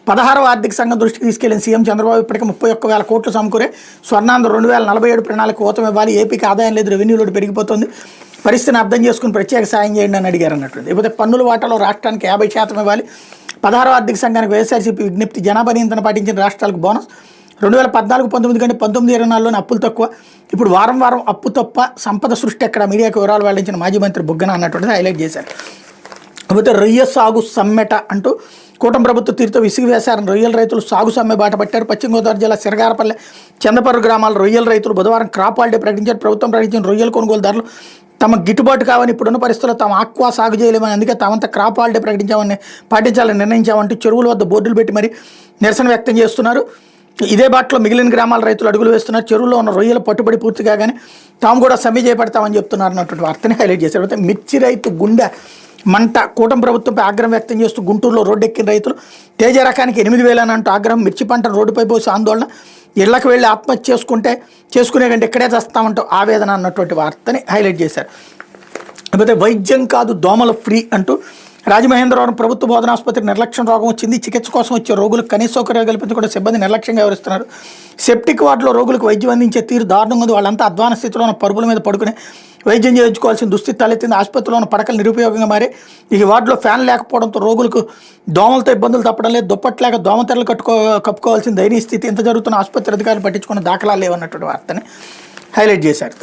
16వ ఆర్థిక సంఘం దృష్టికి తీసుకెళ్లిన సీఎం చంద్రబాబు ఇప్పటికే 31,000 కోట్లు సమకూరే స్వర్ణాంధ్ర 2047 ప్రణాళిక ఊతం ఇవ్వాలి, ఏపీకి ఆదాయం లేదు, రెవెన్యూ లోటు పెరిగిపోతుంది, పరిస్థితిని అర్థం చేసుకుని ప్రత్యేక సాయం చేయండి అని అడిగారు అన్నట్టుంది. ఇకపోతే పన్నుల వాటాలో రాష్ట్రానికి 50% ఇవ్వాలి, 16వ ఆర్థిక సంఘానికి వైఎస్ఆర్సీపీ విజ్ఞప్తి, జనాభా నియంత్రణ పాటించిన రాష్ట్రాలకు బోనస్, 2014-19 కంటే 19-24లోనే అప్పులు తక్కువ, ఇప్పుడు వారం వారం అప్పు తప్ప సంపద సృష్టి ఎక్కడ, మీడియాకు వివరాలు వెల్లడించిన మాజీ మంత్రి బుగ్గన అన్నటువంటిది హైలైట్ చేశారు. కాకపోతే రొయ్య సాగు సమ్మెట అంటూ కూటమి ప్రభుత్వ తీరుతో విసిగి వేశారని రొయ్యల రైతులు సాగు సమ్మె బాట పట్టారు. పశ్చిమ గోదావరి జిల్లా సిరగారపల్లె, చందపర్రు గ్రామాల రొయ్యల రైతులు బుధవారం క్రాప్ హాలిడే ప్రకటించారు. ప్రభుత్వం ప్రకటించిన రొయ్యల కొనుగోలుదారులు తమ గిట్టుబాటు కావని, ఇప్పుడున్న పరిస్థితుల్లో తాము ఆక్వా సాగు చేయలేమని, అందుకే తామంతా క్రాప్ హాలిడే పాటించాలని నిర్ణయించామంటూ చెరువుల వద్ద బోర్డులు పెట్టి మరి నిరసన వ్యక్తం చేస్తున్నారు. ఇదే బాటలో మిగిలిన గ్రామాల రైతులు అడుగులు వేస్తున్నారు. చెరువులో ఉన్న రొయ్యల పట్టుబడి పూర్తి కాగానే తాము కూడా సమ్మె చేపడతామని చెప్తున్నారు అన్నటువంటి వార్తని హైలైట్ చేశారు. అయితే మిర్చి రైతు గుండె మంట, కూటమి ప్రభుత్వంపై ఆగ్రహం వ్యక్తం చేస్తూ గుంటూరులో రోడ్డెక్కిన రైతులు, తేజ రకానికి 8,000 అని అంటూ ఆగ్రహం, మిర్చి పంటను రోడ్డుపై పోసి ఆందోళన, ఇళ్లకు వెళ్ళి ఆత్మహత్య చేసుకునే కంటే ఇక్కడే చేస్తామంటూ ఆవేదన అన్నటువంటి వార్తని హైలైట్ చేశారు. లేకపోతే వైద్యం కాదు దోమల ఫ్రీ అంటూ రాజమహేంద్రవరం ప్రభుత్వ బోధనాసుపత్రి నిర్లక్ష్యం రోగం వచ్చింది. చికిత్స కోసం వచ్చే రోగులకు కనీస సౌకర్యాలు కల్పించకుండా సిబ్బంది నిర్లక్ష్యంగా వ్యవహరిస్తున్నారు. సెప్టిక్ వార్డులో రోగులకు వైద్యం అందించే తీరు దారుణంగా ఉంది. వాళ్ళంతా అధ్వాన స్థితిలో ఉన్న పరుపుల మీద పడుకుని వైద్యం చేయించుకోవాల్సిన దుస్థితి తలెత్తింది. ఆసుపత్రిలో ఉన్న పడకలు నిరుపయోగంగా మారి ఈ వార్డులో ఫ్యాన్ లేకపోవడంతో రోగులకు దోమలతో ఇబ్బందులు తప్పడం లేదు. దుప్పట్లేక దోమతెరలు కప్పుకోవాల్సిన దయనీయ స్థితి. ఇంత జరుగుతున్న ఆసుపత్రి అధికారులు పట్టించుకున్న దాఖలాలు లేవన్నటువంటి వార్తని హైలైట్ చేశారు.